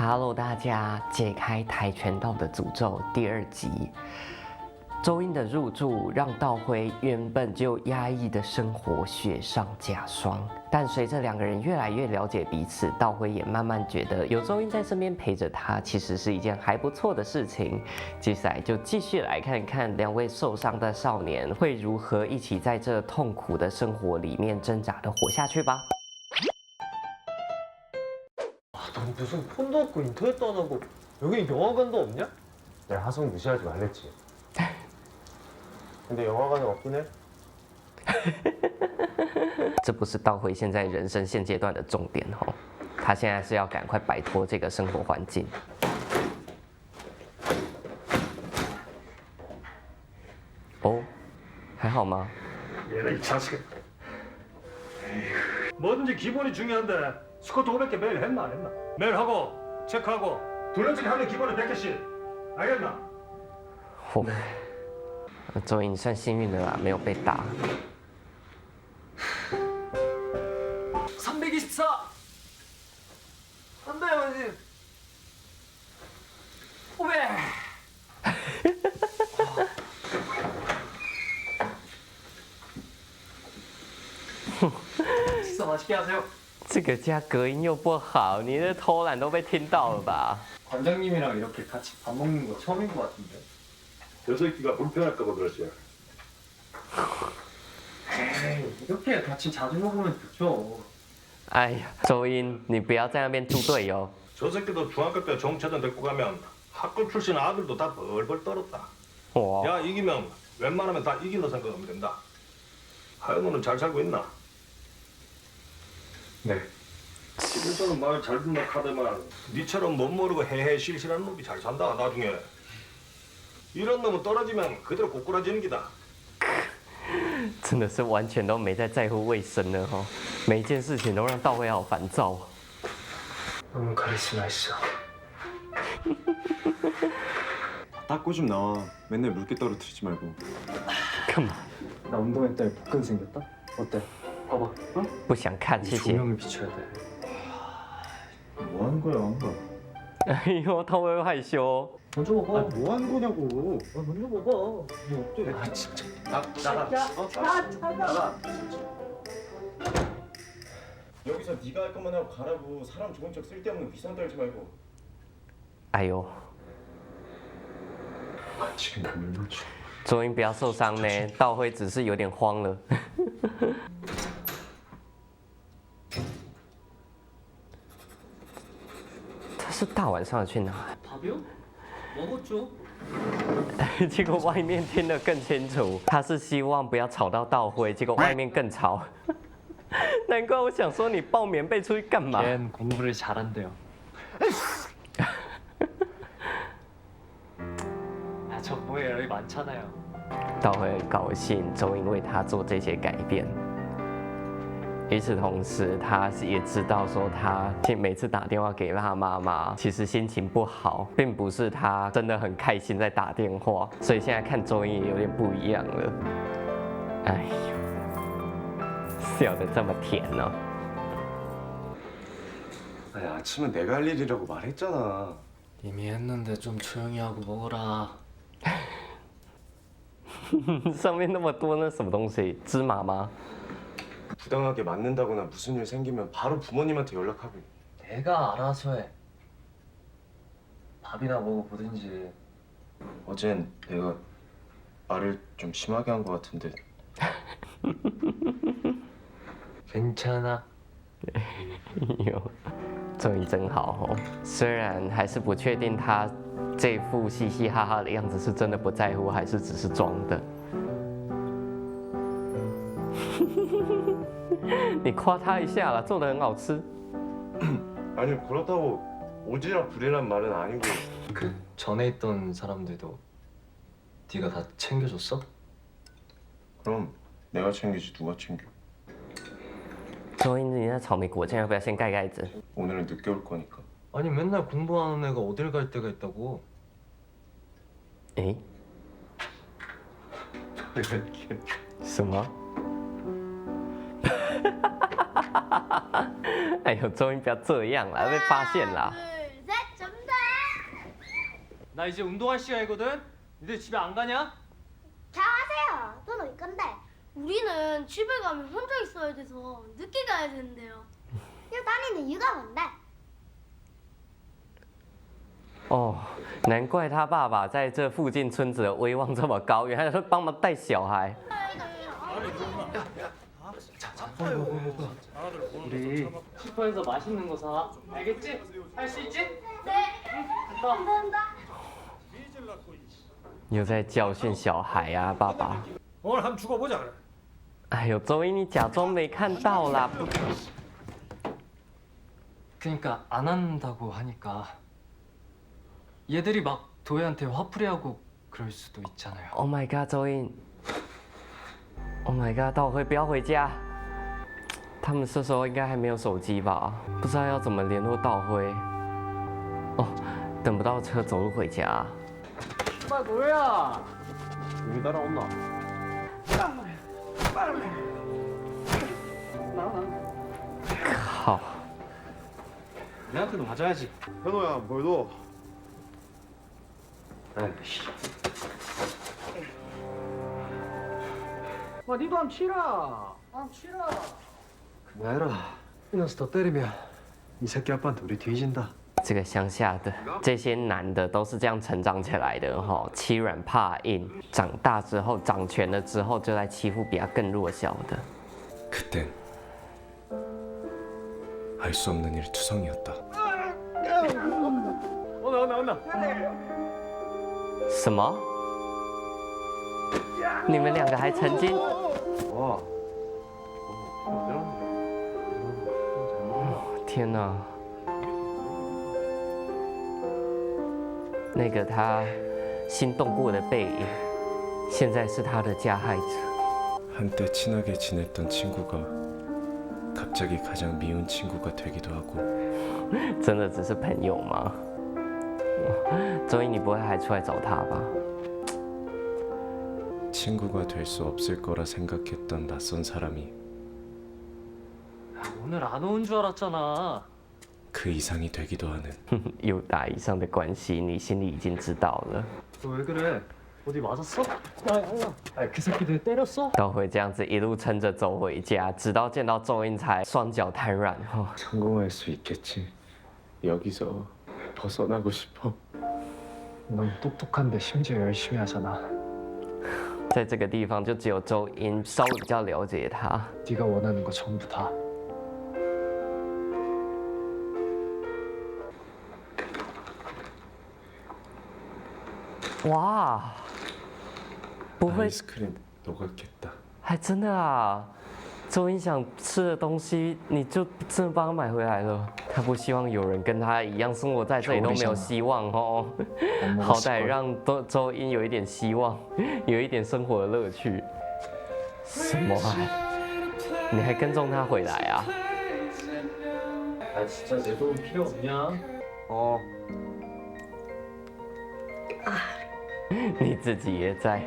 Hello， 大家，解开跆拳道的诅咒第2集。周英的入住让道辉原本就压抑的生活雪上加霜，但随着2个人越来越了解彼此，道辉也慢慢觉得有周英在身边陪着他，其实是一件还不错的事情。接下来就继续来看看2位受伤的少年会如何一起在这痛苦的生活里面挣扎的活下去吧。 넌 무슨 폰도 없고 인터넷도 안 하고 여기 영화관도 없냐? 내가 하성 무시하지 말랬지. 근데 영화관은 없긴 해. 这不是道辉现在人生现阶段的重点哦，他现在是要赶快摆脱这个生活环境。哦，还好吗？ 얘네 이 자식. 뭐든지 기본이 중요한데 스쿼트 500개 매일 했나 안 했나? 매일 하고 체크하고 돌려치기 하는 기본은 100개씩. 알겠나? 哦，周英算幸运的啦，没有被打。 324! 안 돼, 원님! 500! 식사 맛있게 하세요. 这个家隔音又不好，你的偷懒都被听到了吧？ 관장님이랑 이렇게 같이 밥 먹는 거 처음인 것 같은데? 저 새끼가 불편할까봐 그러지. 에이, 이렇게 같이 자주 먹으면 좋죠. 哎呀，周英，你不要在那边猪队友。 저 새끼도 중학교 때 정체전 데리고 가면 학교 출신 아들도 다 벌벌 떨었다. 哇， 야 이기면 웬만하면 다 이긴다 생각하면 된다. 하영우는 잘 살고 있나? 네. 집에서는 말 잘 듣는 카드만 니처럼 못 모르고 헤헤 실실한 놈이 잘 산다 나중에. 이런 놈은 떨어지면 그대로 꼬꾸라지는 기다. 真的是完全都没在乎卫生了哦，每一件事情都让道辉好烦躁。 너무 카리스마 있어. 닦고 좀 나와. 맨날 물기 떨어뜨리지 말고. 干嘛？ 나 운동했더니 복근 생겼다? 어때? 봐봐. 어? 不想看，谢谢。 조명을 비춰야 돼. 뭐 하는 거야? 哎呦，道辉会害羞。 먼저 먹어. 뭐 하는 거냐고. 먼저 먹어. 뭐 어때? 아 진짜. 나가. 나가. 여기서 네가 할 것만 하고 가라고. 사람 좋은 척 쓸데없는 위선 떨지 말고. 哎呦， 지금 물면 줘. 周英不要受伤呢，道辉只是有点慌了。他是大晚上的去哪？ 밥이요? 먹었죠. 结果外面听得更清楚，他是希望不要吵到道辉，结果外面更吵。难怪我想说你抱棉被出去干嘛？ 걘 공부를 잘한대요. 아, 저 뭐예요? 여기 많잖아요. 道辉很高兴周英为他做这些改变。与此同时，他也知道说他每次打电话给他妈妈，其实心情不好，并不是他真的很开心在打电话，所以现在看周英也有点不一样了。哎呦，笑得这么甜呢、 아니 아침은 내가 할 일이라고 말했잖아. 이미 했는데 좀 조용히 하고 먹어라. 上面那么多那什么东西，芝麻吗？ 부당하게 맞는다거나 무슨 일 생기면 바로 부모님한테 연락하고. 내가 알아서 해. 밥이나 먹어보든지. 어젠 내가 말을 좀 심하게 한 것 같은데. 괜찮아. 有，周英真好哦。虽然还是不确定他这副嘻嘻哈哈的样子是真的不在乎，还是只是装的。你夸他一下啦，做的很好吃。 아니 그렇다고 오지랖 부리란 말은 아니고. 그 전에 있던 사람들도 네가 다 챙겨줬어? 그럼 내가 챙기지 누가 챙겨? 周英，你那草莓果酱要不要先盖盖子？ 오늘은 늦게 올 거니까. 아니 맨날 공부하는 애가 어딜 갈 때가 있다고. 诶，什么？哎呦，周英不要这样啦，被发现啦！ 둘, 셋, 나 이제 운동할 시간이거든. 니들 집에 안 가냐? 잘하세요. 넌 어디 건데? 우리는 집에 가면 혼자 있어야 돼서 늦게 가야 되는데요. 이거 다니는 이유가 뭔데? 哦，难怪他爸爸在这附近村子的威望这么高，原来是帮忙带小孩。 우리 슈퍼에서 맛있는 거 사. 알겠지? 할 수 있지? 네. 감사합니다. 又在教训小孩啊，爸爸。 오늘 한번 죽어보자 그래. 哎呦，周一你假装没看到啦。 그러니까 안 한다고 하니까 얘들이 막 도혜한테 화풀이하고 그럴 수도 있잖아요. Oh my god，周一。Oh my god，道辉不要回家。他们这时候应该还没有手机吧？不知道要怎么联络道辉。哦，等不到车，走路回家。 빨리 뭐야? 여기 따라온나?靠！ 내한테도 맞아야지. 현호야, 뭘 둬? 와, 니도 한번 치라. 한번 치라. 그만해라. 이나서 더 때리면 이 새끼 아빠한테 우리 뒤진다. 这个乡下的这些男的都是这样成长起来的哈，欺软怕硬，长大之后掌权了之后，就在欺负比他更弱小的。 그땐 알 수 없는 일 투성이었다. 온다. 什么？你们两个还曾经？ 와. 天哪！那个他心动过的背影，现在是他的加害者。 한때 친하게 지냈던 친구가 갑자기 가장 미운 친구가 되기도 하고 真的只是朋友吗？周一，你不会还出来找他吧？ 친구가 될 수 없을 거라 생각했던 낯선 사람이 오늘 안 온 줄 알았잖아. 그 이상이 되기도 하는 有打以上的关系，你心里已经知道了。 너 왜 그래? 어디 맞았어? 그 새끼들 때렸어? 都会这样子一路撑着走回家，直到见到周英才双脚瘫软后， 성공할 수 있겠지. 여기서 벗어나고 싶어. 넌 똑똑한데 심지어 열심히 하잖아. 在这个地方就只有周英稍微比较了解他。 네가 원하는 거 전부 다. 哇，不会， 아이스크림 녹았겠다. 还真的啊！周英想吃的东西，你就真的帮他买回来了。他不希望有人跟他一样生活在这里都没有希望哦，好歹让周英有一点希望，有一点生活的乐趣。什么啊？你还跟踪他回来啊？ 아 진짜 내 도움 필요 없냐? 어. 你自己也在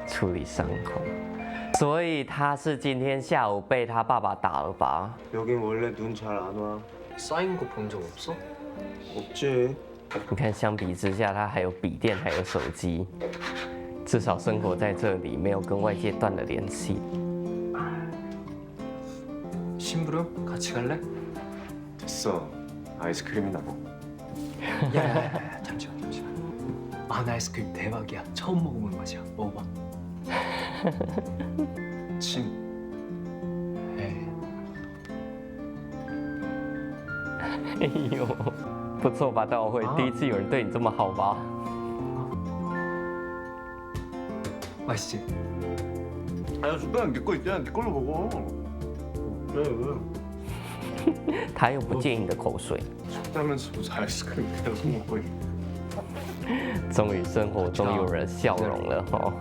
处理伤口，所以他是今天下午被他爸爸打了吧？ 여긴 원래 눈 잘 안 와. 쌓인 거 본 적 없어? 없지. 你看，相比之下，他还有笔电，还有手机，至少生活在这里，没有跟外界断了联系。 심부름 같이 갈래? 됐어. 아이스크림이나 먹어. 야야야 잠시만. 안 아이스크림 대박이야. 처음 먹어보는 맛이야. 먹어봐. 침. 에이. 哎呦，不错吧，道会，第一次有人对你这么好吧？ 맛있지? 야, 숟가락 네 거 있잖아. 네 걸로 먹어. 왜? 他又不介意你的口水。 춥다면서 무슨 아이스크림 계속 먹고 있어. 终于生活中有人笑容了哦。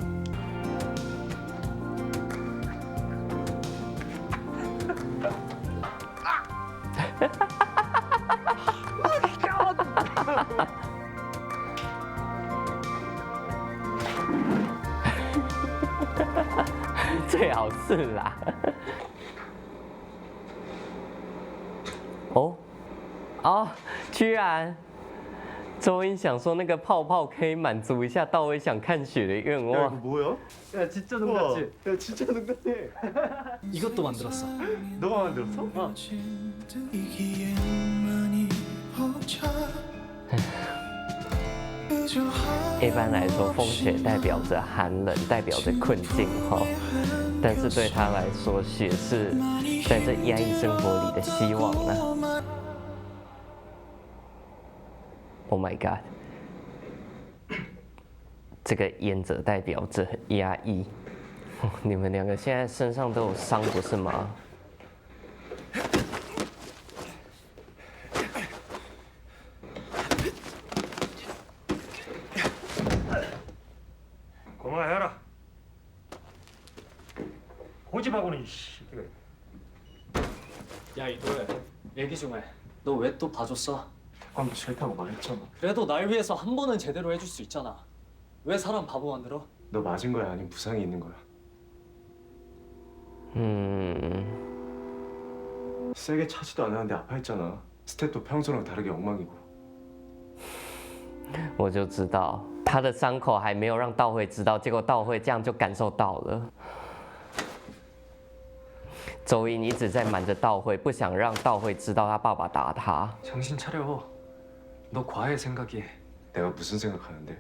最好是啦。哦，哦，居然周英想说那个泡泡可以满足一下道威想看雪的愿望。 뭐야? 야 진짜 눈 같지? 야 진짜 눈 같아. 이것도 만들었어. 너가 만들었어? 어. 一般来说，风雪代表着寒冷，代表着困境哈。但是对他来说，雪是在这压抑生活里的希望呢。Oh my god！ 这个烟则代表着压抑。你们两个现在身上都有伤，不是吗？ 그만해라. 고집하고는 이 새끼가. 야 이도혜, 얘기 좀 해. 너 왜 또 봐줬어? 방금 싫다고 말했잖아. 그래도 날 위해서 한 번은 제대로 해줄 수 있잖아. 왜 사람 바보 만들어? 너 맞은 거야 아니면 부상이 있는 거야? 세게 차지도 않았는데 아파했잖아. 스탯도 평소랑 다르게 엉망이고. 我就知道他的伤口还没有让道会知道，结果道会这样就感受到了。周英一直在瞒着道会，不想让道会知道他爸爸打他。 정신 차려. 너 과외 생각이. 내가 무슨 생각하는데?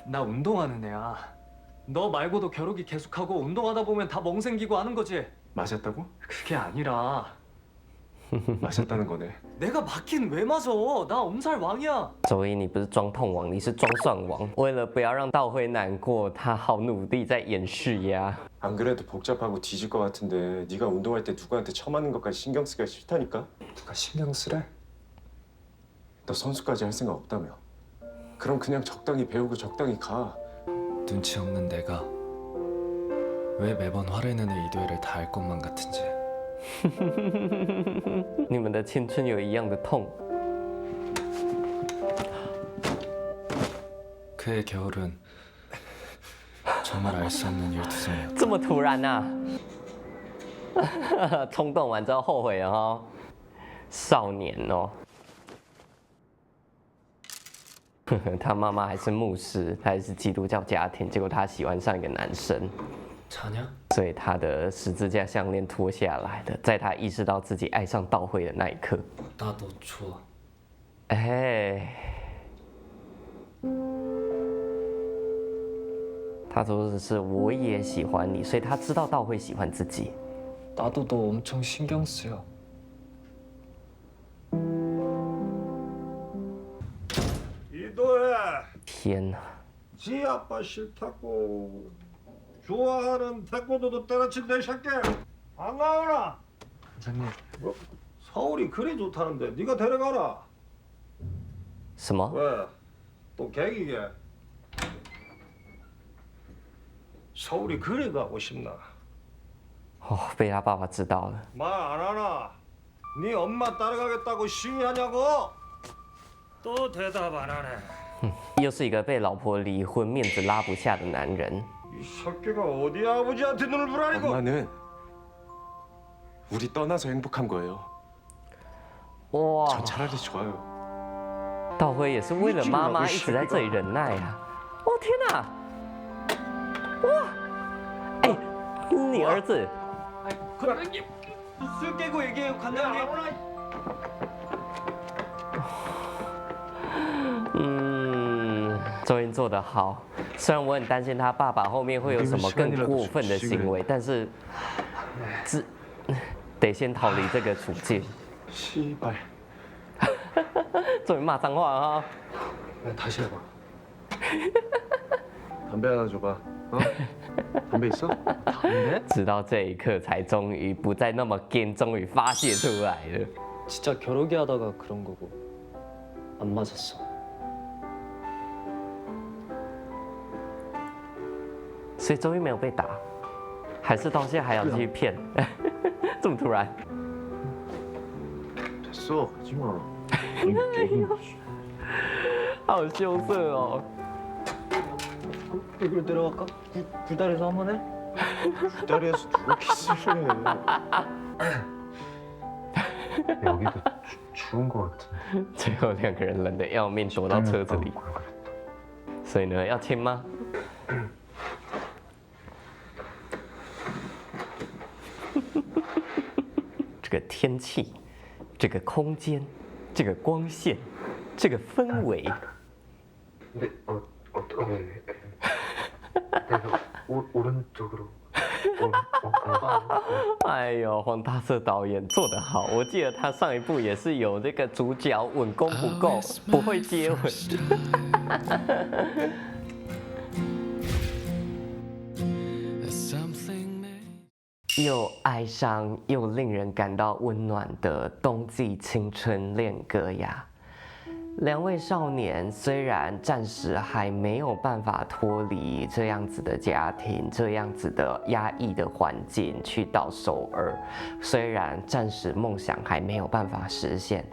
나 운동하는 애야. 너 말고도 겨루기 계속하고 운동하다 보면 다 멍생기고 하는 거지. 맞았다고? 그게 아니라 맞았다는 거네. 내가 맞긴 왜 맞아? 나 엄살 왕이야. 周英，你不是装痛王，你是装蒜王。为了不要让道会难过，他好努力在掩饰呀。 안 그래도 복잡하고 뒤질 것 같은데 네가 운동할 때 누구한테 처맞는 것까지 신경 쓰기가 싫다니까? 누가 신경 쓰래? 너 선수까지 할 생각 없다며? 그럼 그냥 적당히 배우고 적당히 가. 눈치 없는 내가 왜 매번 화를 내는 이도혜를 다 알 것만 같은지. 你们的青春有一样的痛。 그의 겨울은 정말 알 수 없는 일투성이었다. 这么突然呐、啊？冲动完之后后悔了哦，少年哦。他妈妈还是牧师，他还是基督教家庭，结果他喜欢上一个男生， 자냐? 所以他的十字架项链脱下来了。在他意识到自己爱上道会的那一刻， 나도 좋아. 哎，他说的是我也喜欢你，所以他知道道会喜欢自己。 나도 너 엄청 신경 쓰여. 이도해. 天哪！ 지 아빠 싫다고 좋아하는 태권도도 때려친 내 새끼 안 나오나? 사장님. 뭐? 서울이 그리 좋다는데 네가 데려가라. 什么？ 왜? 또 객이게? 서울이 그리 가고 싶나? 哦，被他爸爸知道了。 말 안 하나? 네 엄마 따라가겠다고 시위하냐고? 또 대답 안 하네. 又是一个被老婆离婚、面子拉不下的男人。 이 새끼가 어디 아버지한테 눈을 부라리고? 엄마는 우리 떠나서 행복한 거예요. 哇， 전 차라리 좋아요. 道辉也是为了妈妈一直在这里忍耐啊！哦天哪！哇，哎，你儿子 그래. 술 깨고 얘기해요, 관장님. 周英做得好。虽然我很担心他爸爸后面会有什么更过分的行为，但是得先逃离这个处境。 씨발. 终于骂脏话了哈！ 다시 해봐. 담배 하나 줘봐. 어? 담배 있어? 담배? 直到这一刻，才终于不再那么 gay， 终于发泄出来了。 진짜 겨루기 하다가 그런 거고 안 맞았어. 所以周一没有被打，还是到现在还要继续骗？这么突然？ 됐어. 하지마. 好羞涩哦！ 이걸 내려갈까? 굴다리에서 한 번 해? 다리에서 누가 키스를 해. 여기도 좋은 것 같은데. 最后两个人冷得要命，躲到车子里。所以呢，要亲吗？这个天气，这个空间，这个光线，这个氛围。 근데 어떻게? 내가 오른쪽으로. 哎呦，黄大色导演做得好！我记得他上一部也是有这个主角吻功不够，不会接吻。又哀伤又令人感到温暖的冬季青春恋歌呀！两位少年虽然暂时还没有办法脱离这样子的家庭、这样子的压抑的环境，去到首尔，虽然暂时梦想还没有办法实现，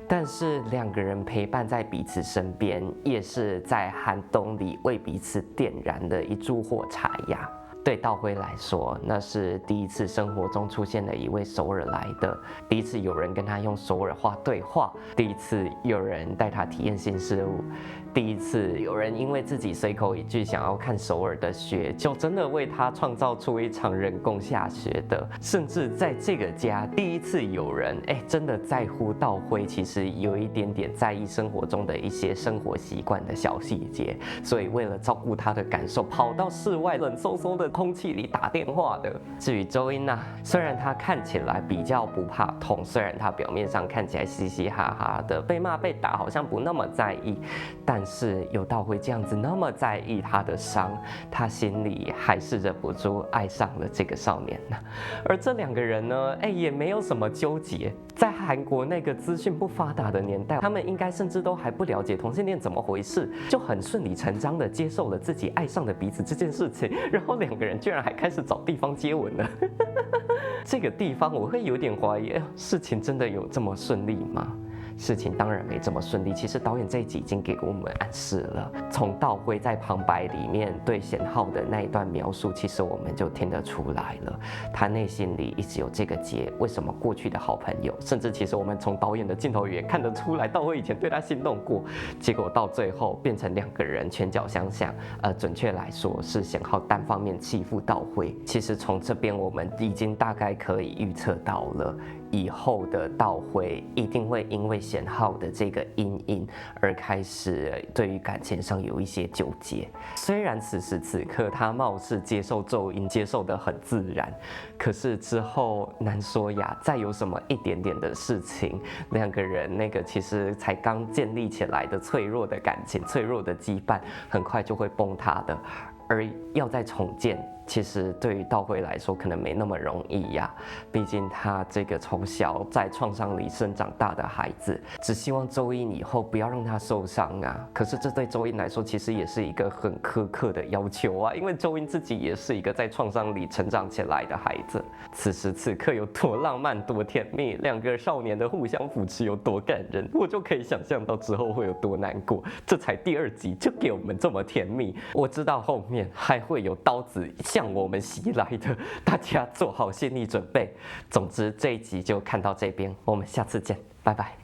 但是两个人陪伴在彼此身边，也是在寒冬里为彼此点燃的一柱火柴呀。 对道辉来说，那是第一次生活中出现了一位首尔来的，第一次有人跟他用首尔话对话，第一次有人带他体验新事物，第一次有人因为自己随口一句想要看首尔的雪，就真的为他创造出一场人工下雪的，甚至在这个家第一次有人真的在乎道辉，其实有一点点在意生活中的一些生活习惯的小细节，所以为了照顾他的感受，跑到室外冷飕飕的 空气里打电话的。至于周英啊，虽然他看起来比较不怕痛，虽然他表面上看起来嘻嘻哈哈的，被骂被打好像不那么在意，但是有道辉这样子那么在意他的伤，他心里还是忍不住爱上了这个少年呢。而这两个人呢，也没有什么纠结。在韩国那个资讯不发达的年代，他们应该甚至都还不了解同性恋怎么回事，就很顺理成章的接受了自己爱上了彼此这件事情，然后两个人居然还开始找地方接吻了。这个地方我会有点怀疑，事情真的有这么顺利吗？ 事情当然没这么顺利。其实导演这一集已经给我们暗示了，从道辉在旁白里面对贤浩的那一段描述，其实我们就听得出来了，他内心里一直有这个结。为什么过去的好朋友，甚至其实我们从导演的镜头语言看得出来，道辉以前对他心动过，结果到最后变成两个人拳脚相向。准确来说是贤浩单方面欺负道辉。其实从这边我们已经大概可以预测到了。 以后的道辉一定会因为贤浩的这个阴影而开始对于感情上有一些纠结。虽然此时此刻他貌似接受咒音，接受得很自然，可是之后难说呀。再有什么一点点的事情，两个人那个其实才刚建立起来的脆弱的感情、脆弱的羁绊，很快就会崩塌的。而要再重建。 其实对于道辉来说，可能没那么容易呀。毕竟他这个从小在创伤里生长大的孩子，只希望周英以后不要让他受伤啊。可是这对周英来说，其实也是一个很苛刻的要求啊。因为周英自己也是一个在创伤里成长起来的孩子。此时此刻有多浪漫、多甜蜜，两个少年的互相扶持有多感人，我就可以想象到之后会有多难过。这才第2集就给我们这么甜蜜，我知道后面还会有刀子 向我们袭来的，大家做好心理准备。总之，这一集就看到这边，我们下次见，拜拜。